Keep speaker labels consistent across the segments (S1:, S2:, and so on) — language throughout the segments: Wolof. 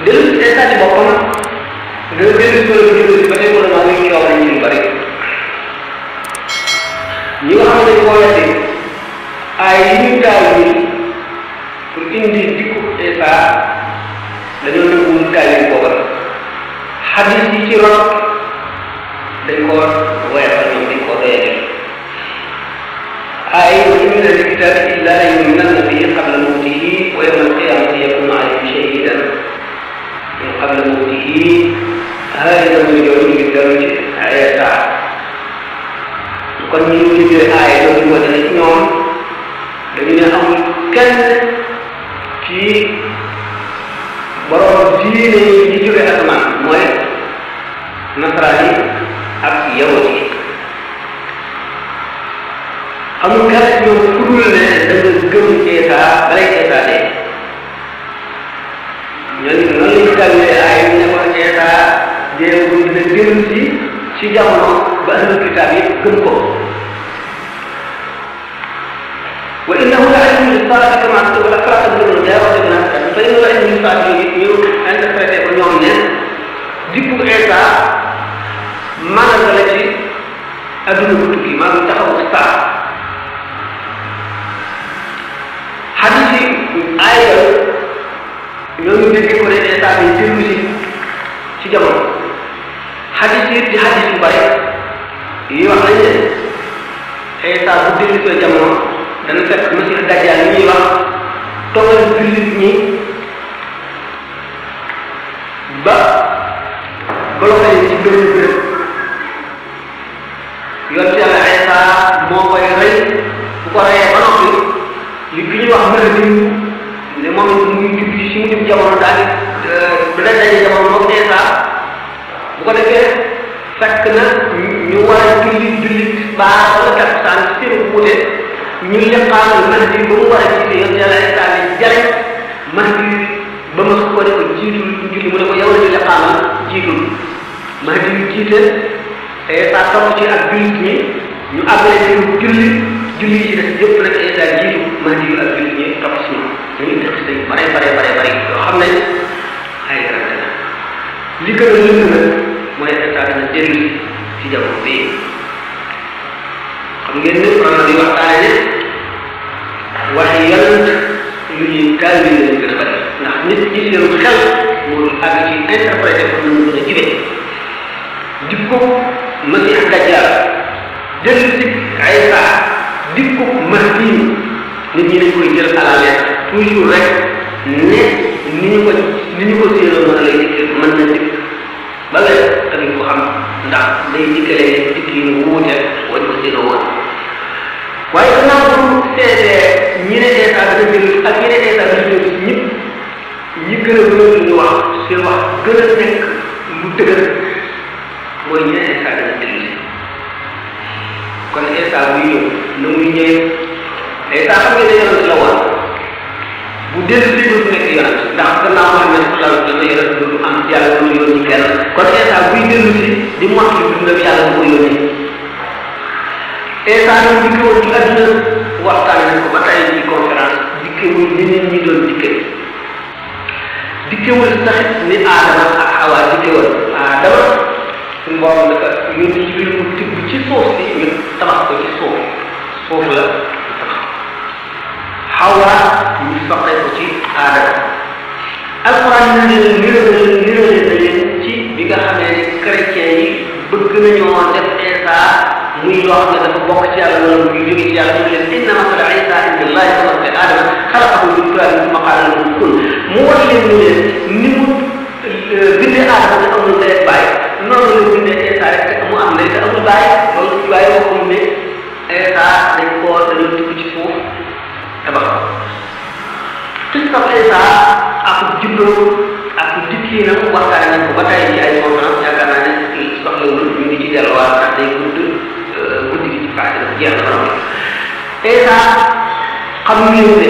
S1: dellu si état ci boppam nga dellu si dellu si ba tey mën naa ñu coow nañ ñu bari ñi nga xam ne dañ koo weddi ay yi ñu taal yi pour indi dikku état dañoo nanguwul taal yi booba xadis yi ci ron dañ ko weesal ñoom dañ ko doyee ay wa in min al-kitabi illa la yu'minanna bihi qabla mawtihi wa yawma al-qiyamati yakunu alayhim shahidan min qabla mawtihi hada muy yooyu ñu dellu ci ayata kon ñu ngi jëlee aaya loolu moo dana ci ñoom dañu ne amul kenn ci borom diine yi jóge asamaan mooy nasaraan yi ak yawut yi amul kenn ci ñoom ku dul ne da nga gëm état balay état de ñooñu noonu la ñu tàllee ay ñu ne ko état déewul dina gën ci jamono ba ahlul kitaab yi gëm ko wa innahu la ilmun lis-saa'ati kama taqulu al-aqra'u bil jawaab fa innahu la ilmun lis-saa'ati ñu interprété ko ñoom ne dikku état maanaam la ci adduna bu tukki maanaam taxawu saa xadis yi aayal ñooñu déggee ko ne état bi dellu ci jamono xadis yi di xadis yu bari yi wax nañ ne état bu dellu ci jamono dana fekk Masiix Dajjaal yi ñuy wax toogal jullit ñi ba bloqué ci benn béréb yoon ci yàlla Isa moo koy rey bu ko reyee ba noppi li ki ñuy wax Mahdi ne moom mu ngi jub si mu jub jamono daal di dana daje jamono moom Isa bu ko defee fekk na ñu war a julli baax wala takkusaan ci seen wuute ñu liqaamal Mahdi ba mu war a jiite yoon ci yàlla Isa ne jare Mahdi ba ma ko ne ko jiitul julli mu ne ko yow la ñu liqaamal jiitul Mahdi yu jiite Isa topp ci ak jullit ñi ñu àggale seen julli yi ci des yëpp nag Isa jiitu Mahdi yu ak jullit ñi topp si ñoom dañuy indi xis yu bare yoo xam ne ay rante la li gën a lënd nag mooy Isa dina dellu ci jamono bii xam ngeen ne problème bi waxtaane ne wax yàlla lu ñuy taal bi lañ gën a bari ndax nit ñi seen xel moo dul àgg ci interprété ko nu mu gën a jibee dikku Masiix Dajjaal dellu si Isa dikku Mahdi nit ñi dañ koy jël à la lettre toujours rek ne ni ñu ko séenoo mën a lay dikkee mën na dikk ba nga tamit ko xam ndax day dikkalee dikk yi mu wuute wañ ko séenoo woon waaye gannaaw bu seetee ñi ne Isa dana jël ak ñi ne Isa dana jël ñëpp ñi gën a gën ñu wax seen wax gën a nekk lu dëgër mooy ñi ne Isa dana jël kon Isa buy ñëw na muy ñëwee Isa xam nga ne yonent la woon bu dellu si du nekk yonent ndax gannaaw Muhammad sallallahu alayhi wa sallam yonent du am yàlla du yónni kenn kon Isa buy dellu si di mot li dundam yàlla bu ko yónni Isa nag dikkewul ci àdduna waxtaan nañ ko ba tey ci conférence dikkewul ni nit ñi doon dikkewul sax ni Aadama ak Awa dikkewul Aadama suñu borom dafa yónni ci biir mu tibb ci suuf si ñu tabax ko ci suuf la Hawa ñu soxee ko ci Aadama alxuraan na leen nirale na leen ci bi nga xamee ne chrétien yi bëgg nañoo def Isa muy loo xam ne dafa bokk ci yàlla wala muy jóge ci yàlla ñu leen inna masala Isa inda Allahi ka masali Aadama xalaqahu min turaabin summa qaala lahu kun mu war leen ni leen ni mu bindee Aadama te amul ndey ak baay noonu la bindee Isa rek te mu am ndey te amul baay loolu ci baay waxum ne Isa dañ koo dañoo dugg ci suuf tabax ko xisab Isa ak juddoo ak dikkiinam waxtaan nañ ko ba tey ci ay conférence yaakaar naa ne soxlawul ñu ngi ci delluwaat ndax day guddi gi ci passé dafa jeex na borom Isa xam ngeen ne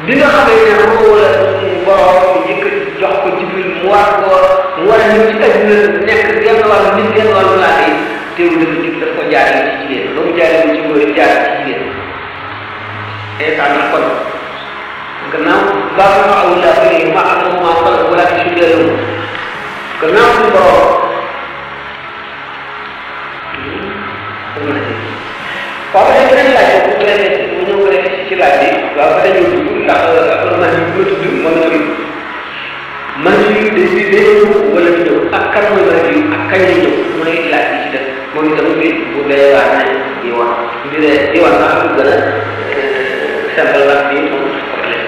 S1: bi nga xamee ne moo la borom njëkk jox ko Jibril mu war a ñëw ci àdduna nekk genn wàllu nit genn wàllu laata yi teewul dafa jub daf ko jaaree ci jigéen ba mu jaaree ci góor jaar ci jigéen Isa nag kon gannaaw baax na aw laa bëri ma am na ma wala gannaaw suñu borom waaw ba léegi dañuy laaj bu fekkee mu ñëw ko nekk ci laaj bi waaw ba dañoo dugg ndax man yi bu tudd man yi day ñëw wala du ñëw ak kan mooy wala du ak kañ lay ñëw mu ne laaj bi ci def moom itam bi bu dee waa nañ di wax di wax sax lu gën a simple la bi moom complet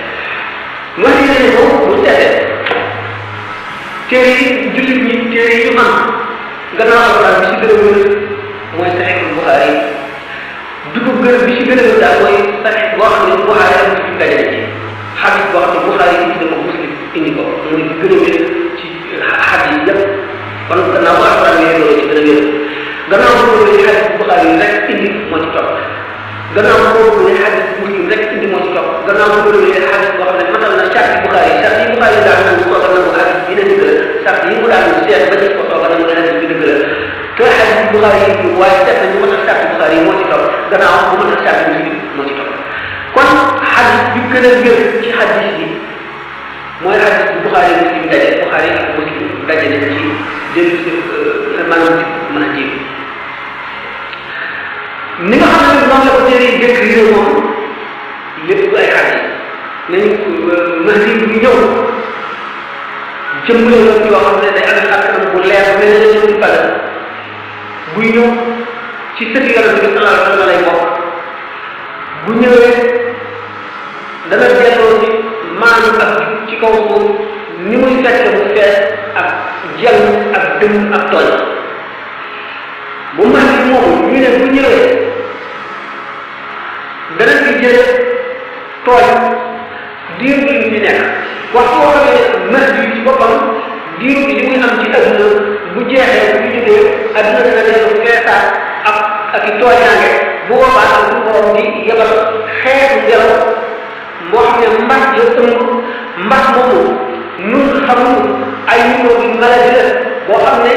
S1: man yi dañu ko bu seetee téere yi jullit ñi téere yi ñu am gannaaw alquran bi ci gën a wër mooy Sahih Bukhari bi ko gën bi ci gën a wër daal mooy Sahih boo xam ne Bukhari am ci dajale ci xadis boo xam ne Bukhari yi indi ko Muslim indi ko mooy bi gën a wér ci xadis yëpp kon gannaaw bu alquran bi loolu ci gën a wér gannaaw bu ko ci xadis Bukhari yi rek indi moo ci topp gannaaw bu ko ne xadis Muslim rek indi moo ci topp gannaaw bu ko ne xadis boo xam ne matal na charte Bukhari charte yi Bukhari daal na ko na ko xadis dina dëgg la charte yi mu daal seet ba ci ko tooga na mu ne xadis bi dëgg la te xadis Bukhari yi waaye seet nañu matal charte Bukhari yi moo ci topp gannaaw bu matal charte Muslim moo ci topp kon xadis bi gën a wér ci xadis bi mooy xadis bu Bukhari Muslim daje Bukhari ak Muslim daje nañ ci jël maanaam mën a jéem ni nga xam ne noonu la ko téere yi décrire moom lépp ay xadis nañu Mahdi bu ñëw jëmbale la yoo xam ne day amee ak bu leer mel ne ñu bala buy ñëw ci sëti yàlla bi sallallahu alayhi wa sallam lay bokk bu ñëwee dana delloo ci maanu ak ci kaw suuf ni muy fekk bu fees ak jël ak dëm ak tooñ bu Mahdi moomu ñu ne bu ñëwee dana fi jële tooñ diir bi ñu nekk waxtu boo xam ne Mahdi ci boppam diir bi li muy am ci adduna bu jeexee bu jógee adduna dana dellu feesaat ak i tooñaange bu boobaa am bu borom di yebal xeetu ngelaw moo xam ne mbas la ëmb mbas moomu nun xamul ay numéro bi maladie la boo xam ne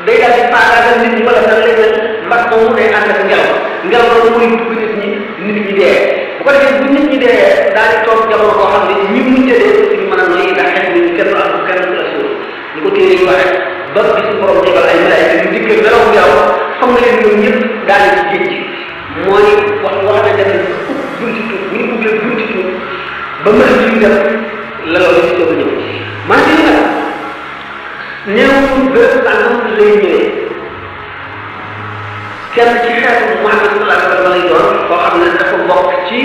S1: day daal di faagaagal nit ñi wala sax leneen mbas moomu day ànd ak ngelaw loolu mooy dugg nit ñi dee bu ko defee bu nit ñi dee daal di toog jamono boo xam ne ñi mujjee suñu mën a noyyi ndax xeex bi kenn du am kenn du la suuf ñu ko téere yi waxee ba bis borom jebal ay malaayika yu dikkee melaw ngelaw xam nga leen ñoom ñëpp daal di ci géej mooy wax ne def bunti tuut bu ñu ubbee bunti tuut ba mën a jiw def la loolu ci soog a ñëw man ci nag néew bërëb sàngam lay ñëwee kenn ci xeetu Muhammad sallallahu alayhi wa sallam lay doon koo xam ne dafa bokk ci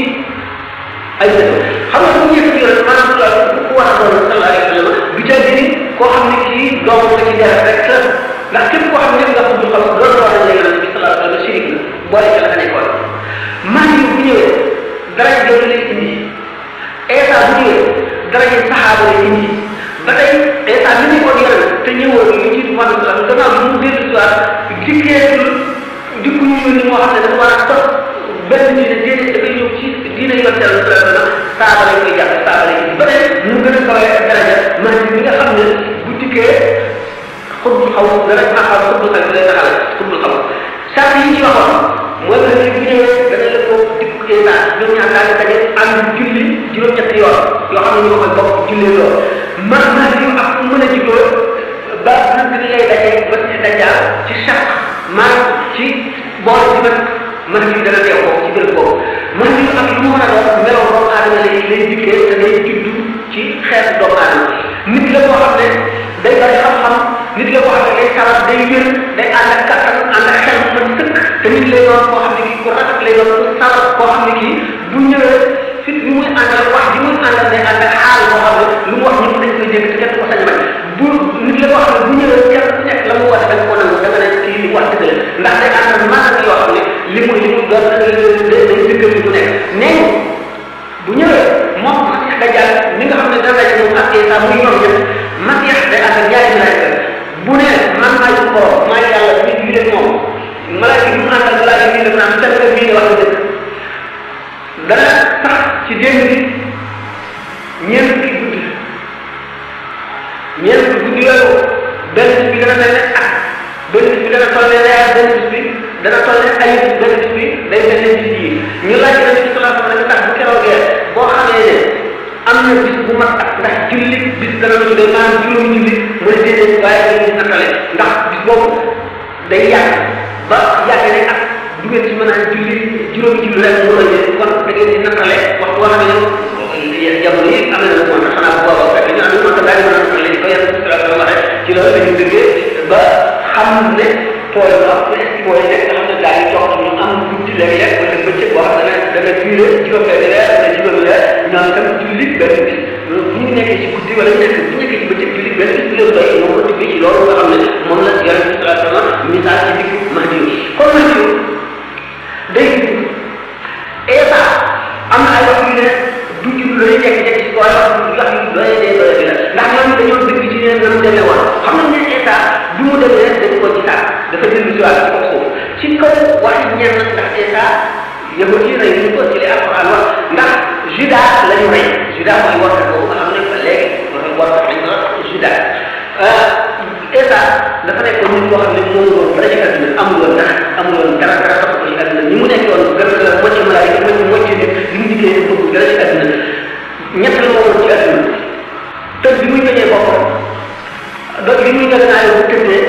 S1: ay xam nga bu ñu yëkkati rek maanaam ku war a doon sallallahu alayhi wa sallam du ca gën koo xam ne kii doomu la ci dara rek la ndax képp koo xam ne nga ko dul xam loolu la war a yonent bi sallallahu alayhi wa sallam sirik la boole ca la fa nekkoon man yi bu ñëwee dara jooju lay indi Eesa bu ñëwee dara yi saxaaba lay indi ba tey Eesa li nekkoon yonent te ñëwoon lu jiitu Muhammad sallallahu alayhi wa sallam gannaaw bi mu dellu si waat dikkeetul dikku ñu ni moo xam ne dafa war a topp benn diine dafay ñëw ci diine yi sallallahu alayhi wa sallam saaba lañ koy jàpp saaba lañ ba tey mu gën a kawee ak daraja man bi nga xam ne bu dikkee xutbul xaw dara ma xam xutbul xaw lay taxal xutbul xaw sart yi ci waxoon mooy que ni bu ñëwee dana la ko dikku Eesa ñoom ñaar daal di daje am julli juróom-ñetti yoon yoo xam ne ñoo koy bokk julli lool man yu ak mën a juddoo ba bi lay daje ba ci dajaa ci chaque maanaam ci bool bi nag man yu dana teew boobu ci bërëb boobu man yu ak lu mu mën a doon meloo doomu aadama lay dikkee te day juddu ci xeetu doomu aadama nit la boo xam ne day bari xam-xam nit la boo xam ne day sarat day wér day ànd ak kattan ànd ak xel mën sëkk te nit lay doon koo xam ne kii ku rafet lay doon ku sarat koo xam ne kii bu ñëwee fit bi muy àndal wax ji muy àndal day ànd ak xaal boo xam ne lu mu wax ñëpp dañ koy dégg te kenn ko sañ bañ bu nit la boo xam ne bu ñëwee kenn ku nekk la mu wax da nga ko nangu da nga ne kii li wax dëgg la ndax day ànd ak maanaam yoo xam ne li mu doon day dëggal li mu nekk nee bu ñëwee moom Masiix Dajjaal mi nga xam ne dana daje moom ak Eesa muy ñoom ñëpp Masiix day ànd ak ñaari malaayika bu ne man maay su borom maay yàlla nit yi leen moom malaayika bi mu àndal malaayika yi def naan tënk bii ne wax dëgg dana sax ci démb bi ñeent fukki guddi yooyu benn bis bi dana mel ne ak benn bis bi dana toll ne weer benn bis bi dana toll ne ay benn bis bi day mel ne bis yi ñu laaj na ci sallallahu alayhi wa sallam ndax bu keroogee boo xamee ne am na bis bu mat ak ndax julli bis dana la tuddee maanaam juróomi julli mu ne déedéet waaye dañ leen nattale ndax bis boobu day yàgg ba yàgg ne ak du ngeen ci mën a julli juróomi julli rek mu doy kon da ngeen di nattale waxtu wax ne jamono yi am na moom xanaa bu boobaa fekk ñu am na moom daal mën a nattale ko yàlla waxee ci loolu la ñu dëggee ba xam ne tool mooy nekk nga xam ne daal di jox ñu am guddi léeg-léeg wala bëccëg boo xam ne dana duré juróom-benn weer wala juróomi weer ñoom tam julli benn bis bu ñu nekkee ci guddi wala ñu nekk bu nekkee ci bëccëg julli benn bis bu leen doy ñoo ko diggee ci loolu nga xam ne moom la yàlla bi sallallahu alayhi wa sallam misaal ci diggu Mahdi kon Mahdi day Isa am na ay wax yu ne du jub looy jekki-jekki si koy wax yu doy dee doy bi la ndax ñoom dañoo dëgg ci ne nam demee woon xam nañ ne Isa bi mu demee dañ ko ci taat dafa dellu si waat ci kaw suuf ci kaw waxi ñenn ndax Isa yëngu ci rey ñu ko ci li alquran wax ndax Juda la ñu rey Juda mooy warkat boobu nga xam ne ba léegi mooy warkat lañ ko Juda Isa dafa nekk nit boo xam ne moom woon dara ci àdduna amul woon dara topp ko ci àdduna ni mu nekkoon gën a mocc malaayika mocc nit li mu diggee bëgg dara ci àdduna ñett la woon ci àdduna te bi muy gënee boppam donc li muy gën naa yow tëddee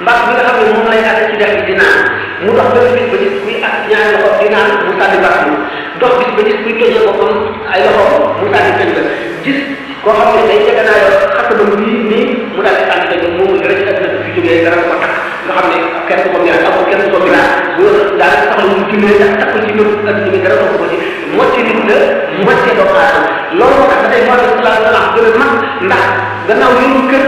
S1: mbaax bi nga xam ne moom lay àtte ci dex bi di naan mu dox benn bis ba gis kuy ak ñaari loxo di naan mu sànni mbaax mi dox bis ba gis kuy tojee boppam ay loxo mu sànni tëj ba gis koo xam ne day jege naa yow xatabam bii nii mu daal di sànni tëj moom dara ci àdduna fi jógee dara ko takk nga xam ne kenn ko ñaan amul kenn ko ñaan bu daal sax lu mu jullee ndax takkul ci nëb àdduna bi dara ko ci mocce nit la mocce doomu aadama loolu moo tax ba tey moo tax sallallahu alayhi wa sallam gën a mag ndax gannaaw yoonu kër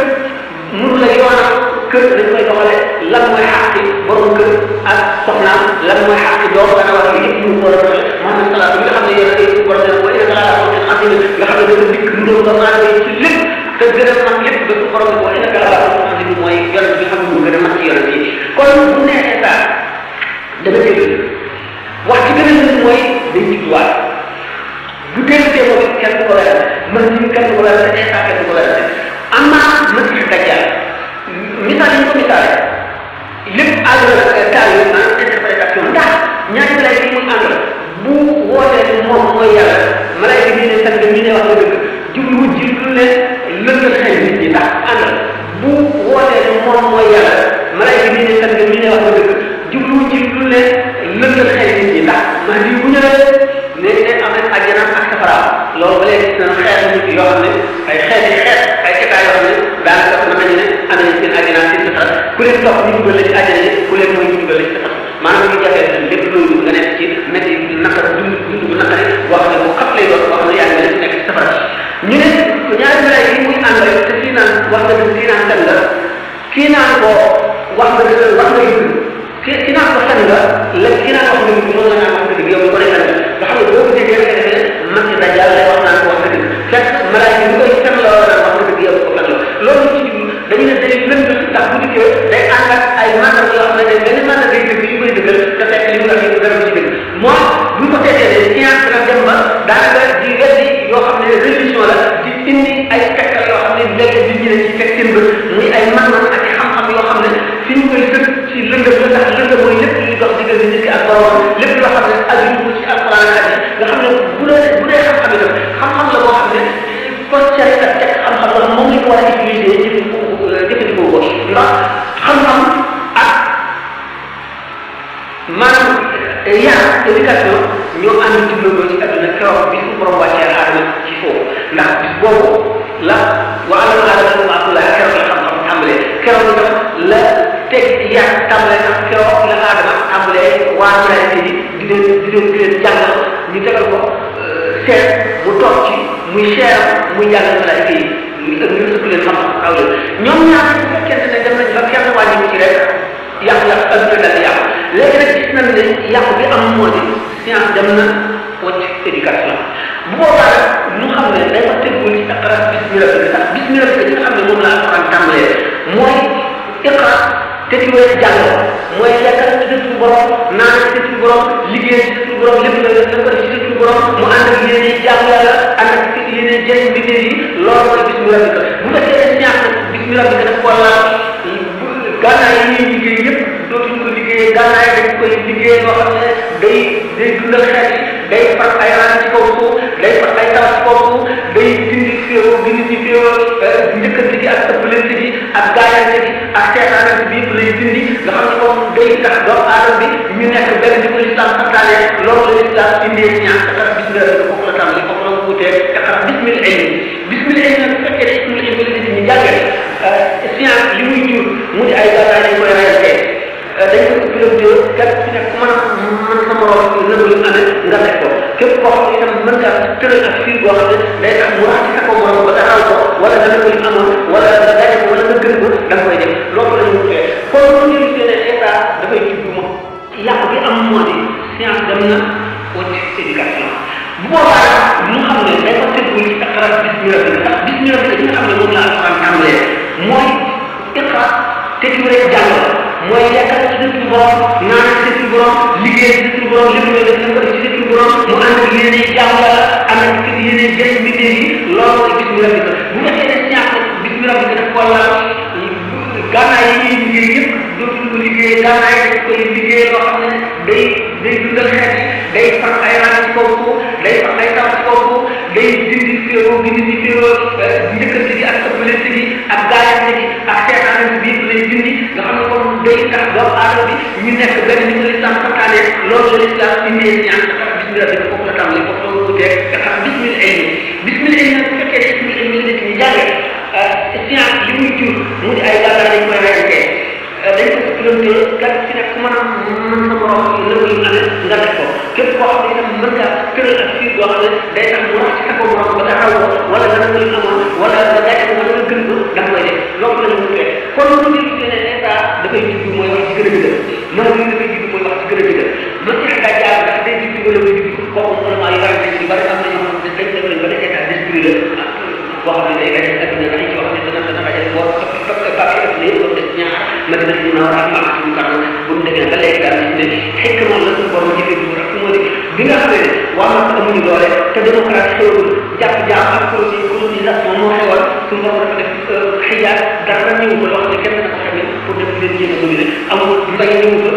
S1: mënu la yoonal kër dañ koy doxale lan mooy xàqi borom kër ak soxnaam lan mooy xàqi doom dana wax yëpp ñu ko war a doxale Muhammad salaatu bi nga xam ne yéen ay borom dana ko ina kala ko xam ne nga xam ne dana dikk ndóom ba maa ngi ci lépp te gën a mag lépp ba borom ko ina kala ko xam ne mooy yonent bi xam ne mu gën a mag ci yonent yi kon bu neexee saa dana dégg wax ci gën a nit mooy day judduwaat bu déggee moom it kenn du ko weral man ñu kenn du ko weral te Isa kenn du ko weral am naa Masiix Dajjaal misaal yi ñu ko misaale lépp àgg na taal yi maanaam interprétation ndax ñaari malaayka yi muy àndal bu wootee moom mooy yàlla malaayka bi ne sang mi ne wax nga dëgg jublu ji lu ne lëkkal xel nit ñi ndax àndal bu wootee moom mooy yàlla malaayka bi ne sang mi ne wax nga dëgg jublu ji lu ne lëkkal xel nit ñi ndax maa di bu ñëwee léegi ne am nañ àjjana ak safara loolu ba léegi gis nañ xeetu nit yoo xam ne ay xeeti xeet ay état yoo xam ne daanaka mën nañu ne am nañ seen àjjana seen safara ku leen topp ñu dugal la ci àjjana yi ku leen mooy ñu dugal la ci safara maanaam ñu jafee seen lépp loolu nga nekk ci métti naqar dund bu naqari boo xam ne bu xat lay doon boo xam ne yaa ngi nekk ci safara ñu ne ñaari malaay yi muy ànd rek te kii naan wax nga dëgg kii naan fen la kii naan ko wax nga dëgg wax nga dëgg kii naan ko fen la léegi kii naan wax nga dëgg moom la naan wax nga dëgg yow ñu ko defal nga xam ne boo ko déggee rek defee Masiix Dajjaal lay wax naan ko wax nga dëgg fekk malaay yi ñu koy fen la war a wax nga dëgg yow ko fen la loolu ci dañu ne day lënd ndax bu dikkee day ànd ak ay mandat yoo xam ne day benn mandat day dëgg yu koy dëggal te fekk li mu wax yi dara ci dëgg moom bu ñu ko seetee ne science dina dem ba daanaka di weddi yoo xam ne religion la di indi ay tekkal yoo xam ne léegi di ñu ne ci fekk seen bët muy ay man-man ak i xam-xam yoo xam ne fi ñu koy dëgg ci lëndëm la ndax lëndëm mooy lépp luy dox diggante nit ki ak borom lépp loo xam ne aju ko ci alquran ak nga xam ne bu dee xam-xam itam xam-xam la boo xam ne postère ak teg xam-xam la moom lañ ko war a utiliser jëfandikoo ko ndax xam-xam ak maanaam yar éducation ñoo ànd ci loolu ci àdduna keroog bi su borom wàccee aadama ci foofu ndax bis boobu la wa alama aadama maatula keroog la xam-xam tàmbalee keroog itam la teg yar tàmbalee ndax keroog la aadama tàmbalee waa malaayka yi di leen jàngal ñu tegal ko seet mu toog ci muy seeram muy jàngal malaayka yi ñu ëpp leen xam-xam aw leen ñoom ñaar bu fekkente ne dem nañ ba kenn wàññi ci rek yàqu-yàqu adduna daal di yàqu léegi nag gis nañ ne yàqu bi am moo di science dem na wàcc éducation bu boobaa nag ñu xam ne day fa tëggul ci iqra bismi rabbika sax bismi rabbika li nga xam ne moom la alquran tàmbalee mooy iqra te ci wéy jàng mooy lekkal ci sa suñu borom naan ci sa suñu borom liggéey ci sa suñu borom lépp la ko def ci sa suñu borom mu ànd ak yéene jàng yàlla ànd ak yéene jëriñ mbindee yi loolu mooy bismi rabbika bu fekkee ne science nag bismi rabbika daf ko laal gànnaay yi ñuy liggéey yëpp dootuñu ko liggéeyee gànnaay dañ koy liggéey loo xam ne day dundal xeet yi day far ay raan ci kaw suuf day far ay taw ci kaw suuf day dindi féew gi nit ñi féew njëkkante gi ak ëppalante gi ak gaay lay dindi nga xam ne comme day tax doomu aadama bi ñu nekk benn di ko l'islam santaane loolu la l'islam indee ñaan taxara bis nga foofu la tàmbali foofu la wutee taxara bismil ilmi bismil ilmi nag bu fekkee ne ismil ilmi la nit ñi jàngale science li muy jur mu di ay gànnaay dañ koy rayante dañ ko piloté kat ci nekk mën sa morom lëbu lu amee nga teg ko képp koo xam ne itam mën nga tëral ak fii boo xam ne day tax mu rax ci sa ko morom ba taxaw ko wala nga ne ko li amoon wala nga daje ko wala nga gën ko da nga koy def loolu la ñu wutee kon loolu ñu gisee ne état dafay jubbu moom yàq bi am moo di science dem na wàcc éducation bu boobaa ñu xam ne day ko tëggul ci taxarat bismillah ndax bismillah bi nga xam ne moom la alquran tàmbalee mooy iqra te ci rek jàng mooy lekkal ci dëkk borom naan ci dëkk borom liggéey ci dëkk borom lépp looy def nga ci dëkk borom mu ànd ak yéene jàng la ànd ak yéene jël mbindee yi loolu mooy bismillah bi bu fekkee ne science bismillah bi daf ko la gànnaay yi ñuy liggéey yëpp dootuñu ko liggéey gànnaay dañ koy liggéey loo xam ne day dundal xeet day far ay raan ci kaw day far ay taw ci kaw day dindi féeroo gi dindi féeroo njëkkante gi ak ëppalante gi ak gaayante gi ak seetaanante bi lay dindi nga xam ne comme day tax doomu aadama bi ñu nekk benn ni ko l'islam santaane loolu la l'islam indee ñaan tax bismillah bi foofu la tàmbali foofu la wutee nga xam bismil ilmi bismil ilmi nag bu fekkee ne bismil ilmi la nit ñi jànge science li muy jur mu di ay gàllankoor dañ koy reyante dañ ko piloté kat ci nekk mën sa morom lëbu lu amee nga def ko képp koo xam ne itam mën nga tëral ak fii boo xam ne day tax mu rax ci sa ko morom ba nga raw ko wala nga ne ko li amoon wala nga daje ko wala nga gën ko da nga koy def loolu la ñu wutee kon lu ñu gisee ne état dafay jublu mooy wax ci gën a dëgër mën nga dafay jublu mooy wax ci gën a dëgër ma ci xagaa jaar ndax day jublu wala muy jublu kooku vraiment yi warante ci bari am na ñoo xam ne dañ def lañ ba ne état d'esprit la boo xam ne day gaje adduna dañ ci wax ne dana dajale boo papier def ne yëpp def ñaar ma dina si mën a war a am suñu kanam bu ñu demee ba léegi daal ne xekk moom la suñu borom jëfee du rek moo di bi nga xam ne waa ma amuñu doole te démocratie xewul jàpp jaam ak colonisation moo xewal suñu borom dafa def xijaar dara ñëw ko loo xam ne kenn dana ko xamee pour def leen jéem a dominer amul mbay ñëw ko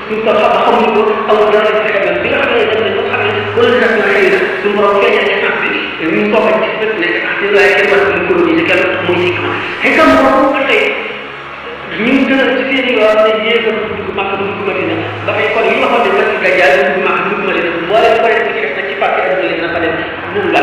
S1: suñ ko xam xamuñu ko amul dara lañ xamee bi nga xam ne dem nañ ba xam ne colonisation xëy na suñu borom feeñal essence bi ñu toog ci dëkk ne ci waaye kenn war a coloniser kenn muy xikma xikam boobu ba tey ñu tëral ci seen yoon ne yéega dugg màkk dugg Madina ba tey kon yi waxoon ne Massi Gadiaga dugg màkk dugg Madina moo leen ko def ci parti adduna na fa dem moom la